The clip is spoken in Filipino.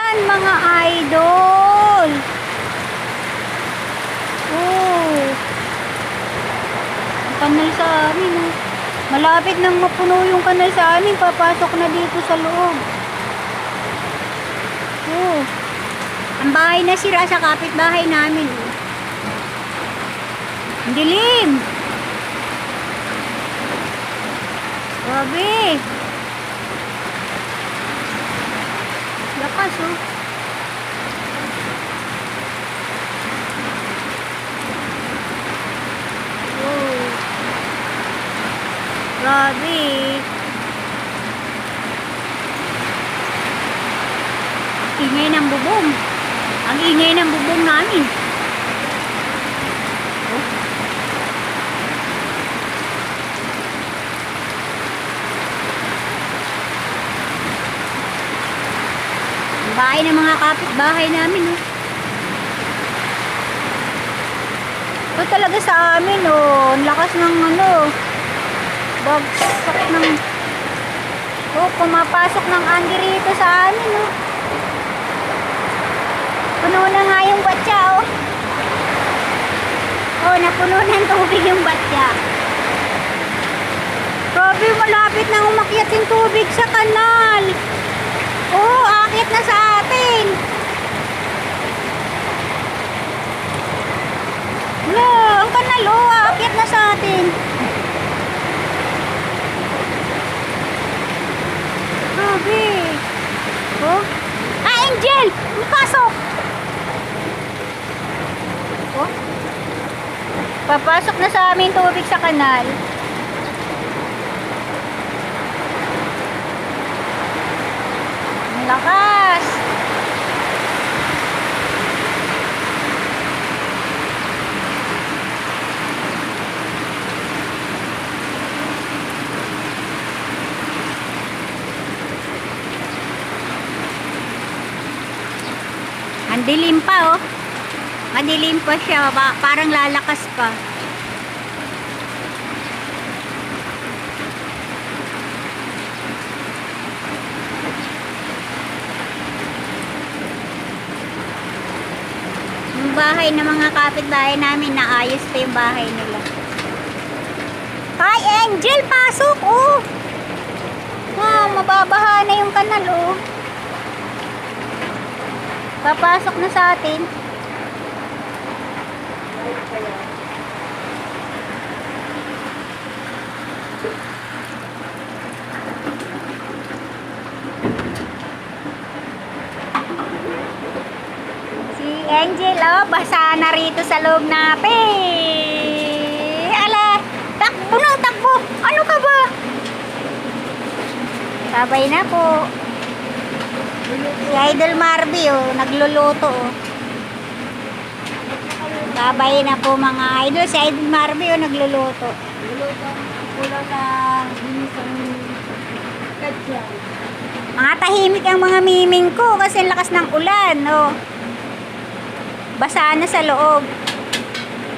Yan, mga idol. Oh. Ang kanal sa amin, oh. Malapit nang mapuno yung kanal sa amin. Papasok na dito sa loob. Oh. Ang bahay na sira sa kapitbahay namin, oh. Ang dilim. Grabe. Lakas, oh. Oh. Grabe. Ingay ng bubong. Ang ingay ng bubong namin. Oh. Ang bahay ng mga kapitbahay namin, oh. Ito talaga sa amin, oh. Ang lakas ng ano, bagsak ng, oh, pumapasok ng andi rito sa amin, oh. Puno na nga yung batya, oh. Oh, napuno ng tubig yung batya. Grabe, malapit na umakyat yung tubig sa kanal. Oh, akit na sa atin. Wala, ang kanal, oh, akit na sa atin. Grabe. Oh. Ah, Angel! Pasok! Oh. Papasok na sa amin tubig sa kanal. Ang lakas! Ang dilim pa, oh. Madilim pa siya. Parang lalakas pa. Yung bahay ng mga kapitbahay namin, naayos pa yung bahay nila. Hi, Angel! Pasok, oh! Ah, mababaha na yung kanal, oh. Papasok na sa atin. Si Angel, oh, basa na rito sa loob natin. Ala, takbo na, takbo. Ano ka ba? Sabay na po. Si Idol Marby, oh, nagluluto, oh. Sabay na po mga idol. Si Idol Marby, oh, nagluluto. Nagluluto sa binisang kadya. Mga tahimik ang mga miming ko kasi lakas ng ulan, oh. Basa na sa loob.